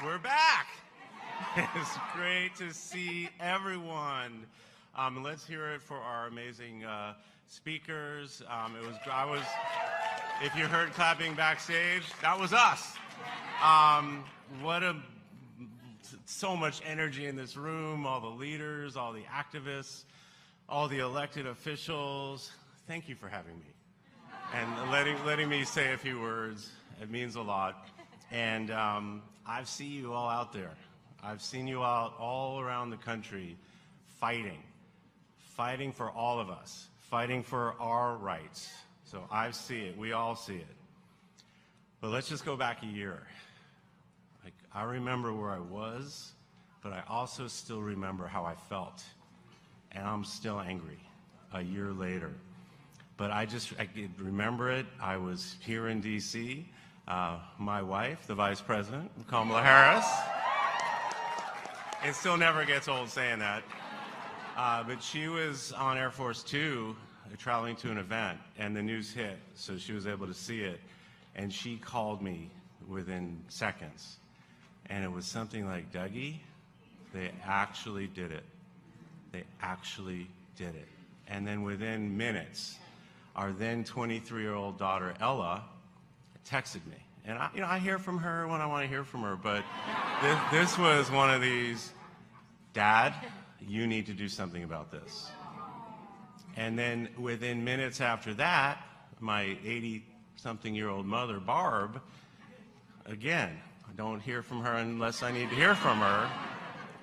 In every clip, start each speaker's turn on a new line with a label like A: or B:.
A: We're back. It's great to see everyone. Let's hear it for our amazing speakers. If you heard clapping backstage, that was us. So much energy in this room, all the leaders, all the activists, all the elected officials. Thank you for having me and letting me say a few words. It means a lot. And I see you all out there. I've seen you out all around the country fighting for all of us, fighting for our rights. So I see it. We all see it. But let's just go back a year. I remember where I was, but I also still remember how I felt. And I'm still angry a year later. But I could remember it. I was here in D.C. My wife, the Vice President, Kamala Harris. It still never gets old saying that. But she was on Air Force 2 traveling to an event, and the news hit, so she was able to see it. And she called me within seconds. And it was something like, Dougie, they actually did it. They actually did it. And then within minutes, our then 23-year-old daughter, Ella, texted me. And I hear from her when I want to hear from her, but this was one of these, Dad, you need to do something about this. And then within minutes after that, my 80-something-year-old mother, Barb, again, I don't hear from her unless I need to hear from her.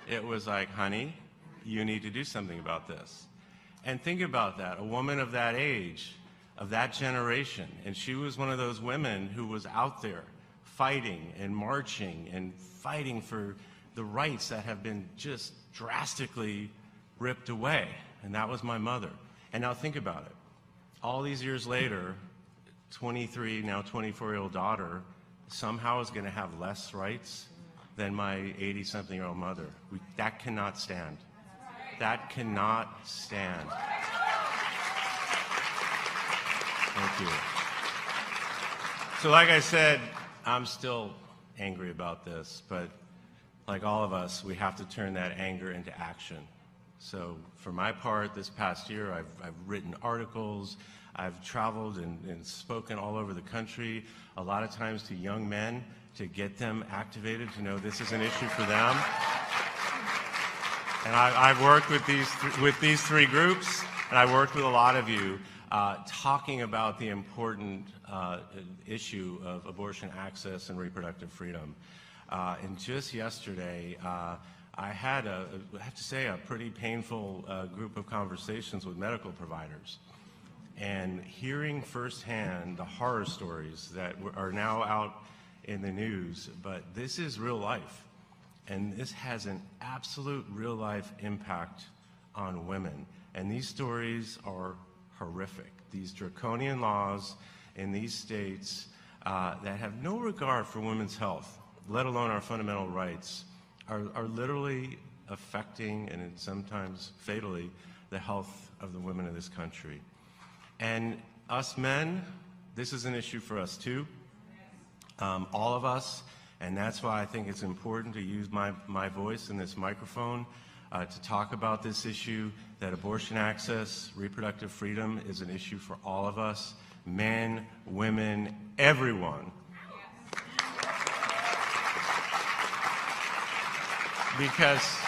A: It was like, honey, you need to do something about this. And think about that, a woman of that age, of that generation, and she was one of those women who was out there fighting and marching and fighting for the rights that have been just drastically ripped away. And that was my mother. And now think about it. All these years later, 23, now 24-year-old daughter somehow is going to have less rights than my 80-something-year-old mother. That cannot stand. That cannot stand. Thank you. So like I said, I'm still angry about this, but like all of us, we have to turn that anger into action. So for my part, this past year, I've written articles, I've traveled and spoken all over the country, a lot of times to young men, to get them activated, to know this is an issue for them. And I've worked with these three groups, and I worked with a lot of you talking about the important issue of abortion access and reproductive freedom. And just yesterday, I had I have to say, a pretty painful group of conversations with medical providers. And hearing firsthand the horror stories that are now out in the news, but this is real life. And this has an absolute real-life impact on women. And these stories are horrific. These draconian laws in these states that have no regard for women's health, let alone our fundamental rights, are literally affecting, and sometimes fatally, the health of the women of this country. And us men, this is an issue for us too, all of us. And that's why I think it's important to use my voice in this microphone to talk about this issue, that abortion access, reproductive freedom is an issue for all of us, men, women, everyone. Because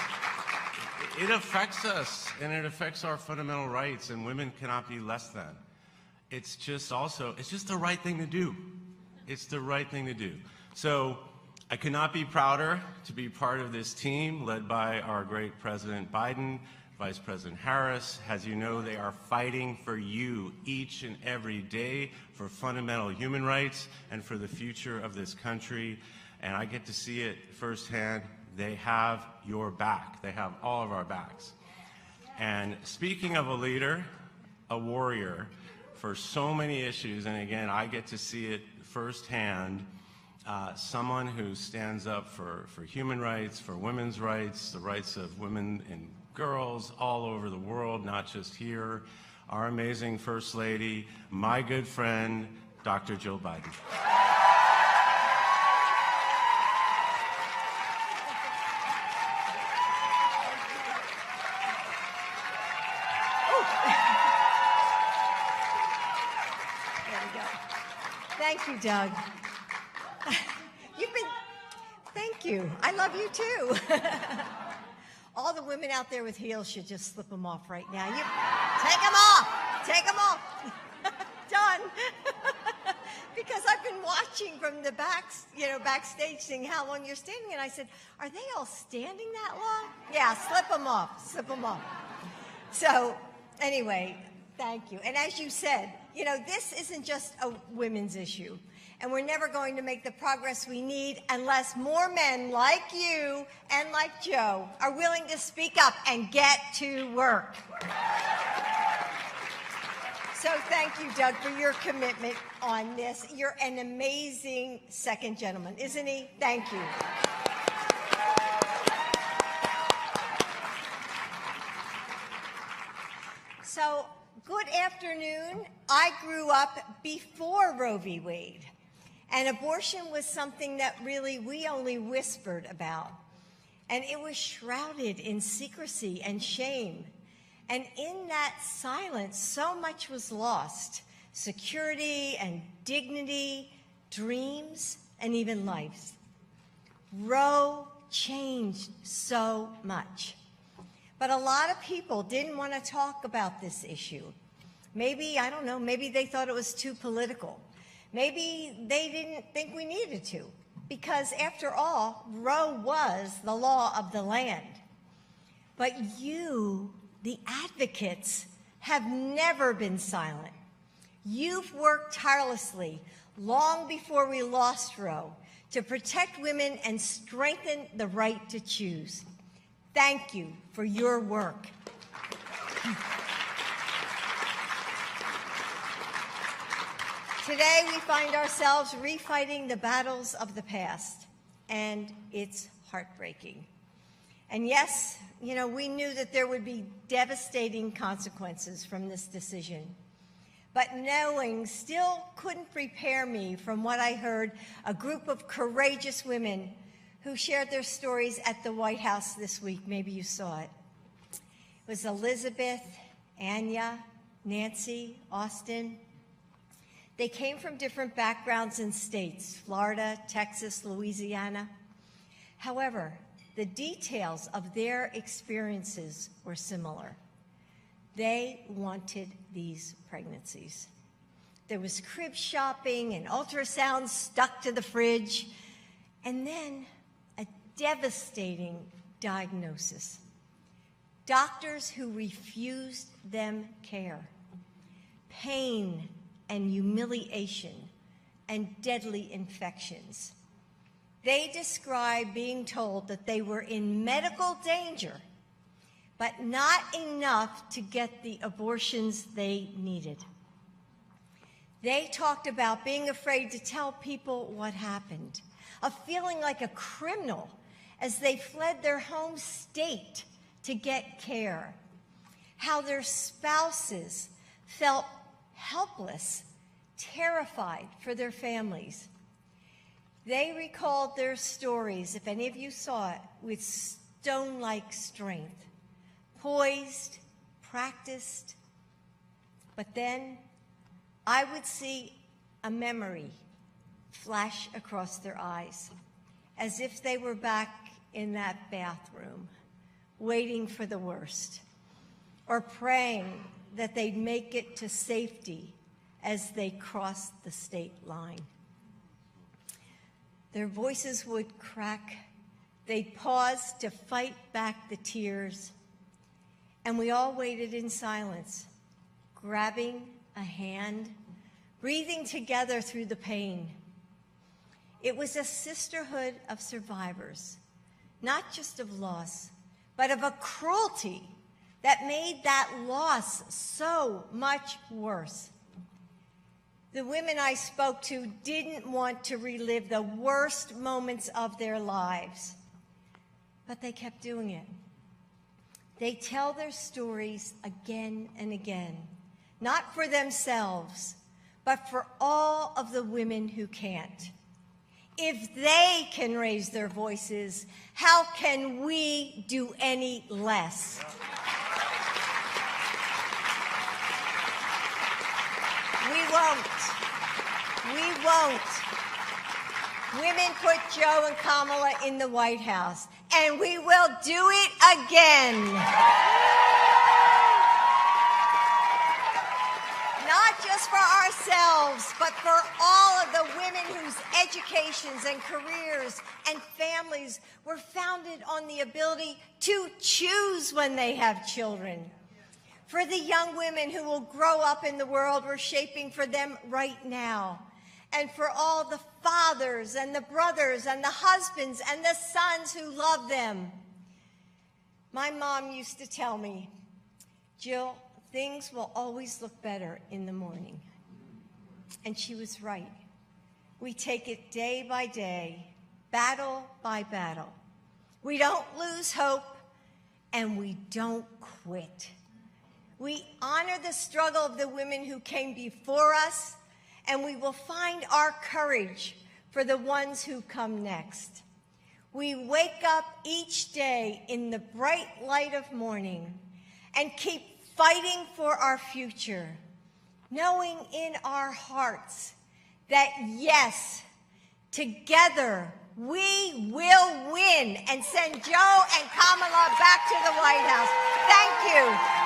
A: it affects us, and it affects our fundamental rights, and women cannot be less than. It's just the right thing to do. It's the right thing to do. So I could not be prouder to be part of this team led by our great President Biden, Vice President Harris. As you know, they are fighting for you each and every day for fundamental human rights and for the future of this country. And I get to see it firsthand. They have your back. They have all of our backs. And speaking of a leader, a warrior for so many issues, and again, I get to see it firsthand, someone who stands up for human rights, for women's rights, the rights of women and girls all over the world, not just here. Our amazing First Lady, my good friend, Dr. Jill Biden.
B: Thank you, Doug. Thank you. I love you too. All the women out there with heels should just slip them off right now. You take them off. Take them off. Done. Because I've been watching from the backstage, seeing how long you're standing, and I said, "Are they all standing that long?" Yeah, slip them off. Slip them off. So, anyway, thank you. And as you said, this isn't just a women's issue. And we're never going to make the progress we need unless more men like you and like Joe are willing to speak up and get to work. So thank you, Doug, for your commitment on this. You're an amazing second gentleman, isn't he? Thank you. So, good afternoon. I grew up before Roe v. Wade. And abortion was something that really we only whispered about. And it was shrouded in secrecy and shame. And in that silence, so much was lost. Security and dignity, dreams, and even lives. Roe changed so much. But a lot of people didn't want to talk about this issue. Maybe, I don't know, maybe they thought it was too political. Maybe they didn't think we needed to, because after all, Roe was the law of the land. But you, the advocates, have never been silent. You've worked tirelessly long before we lost Roe to protect women and strengthen the right to choose. Thank you for your work. Today, we find ourselves refighting the battles of the past, and it's heartbreaking. And yes, we knew that there would be devastating consequences from this decision. But knowing still couldn't prepare me from what I heard a group of courageous women who shared their stories at the White House this week. Maybe you saw it. It was Elizabeth, Anya, Nancy, Austin. They came from different backgrounds and states, Florida, Texas, Louisiana. However, the details of their experiences were similar. They wanted these pregnancies. There was crib shopping and ultrasounds stuck to the fridge, and then a devastating diagnosis. Doctors who refused them care. Pain and humiliation and deadly infections. They described being told that they were in medical danger, but not enough to get the abortions they needed. They talked about being afraid to tell people what happened, of feeling like a criminal as they fled their home state to get care, how their spouses felt helpless, terrified for their families. They recalled their stories, if any of you saw it, with stone-like strength, poised, practiced. But then I would see a memory flash across their eyes, as if they were back in that bathroom, waiting for the worst, or praying that they'd make it to safety as they crossed the state line. Their voices would crack. They'd pause to fight back the tears. And we all waited in silence, grabbing a hand, breathing together through the pain. It was a sisterhood of survivors, not just of loss, but of a cruelty that made that loss so much worse. The women I spoke to didn't want to relive the worst moments of their lives, but they kept doing it. They tell their stories again and again, not for themselves, but for all of the women who can't. If they can raise their voices, how can we do any less? We won't. Women put Joe and Kamala in the White House, and we will do it again. Not just for ourselves, but for all of the women whose educations and careers and families were founded on the ability to choose when they have children. For the young women who will grow up in the world we're shaping for them right now. And for all the fathers and the brothers and the husbands and the sons who love them. My mom used to tell me, Jill, things will always look better in the morning. And she was right. We take it day by day, battle by battle. We don't lose hope, and we don't quit. We honor the struggle of the women who came before us, and we will find our courage for the ones who come next. We wake up each day in the bright light of morning and keep fighting for our future, knowing in our hearts that, yes, together we will win and send Joe and Kamala back to the White House. Thank you.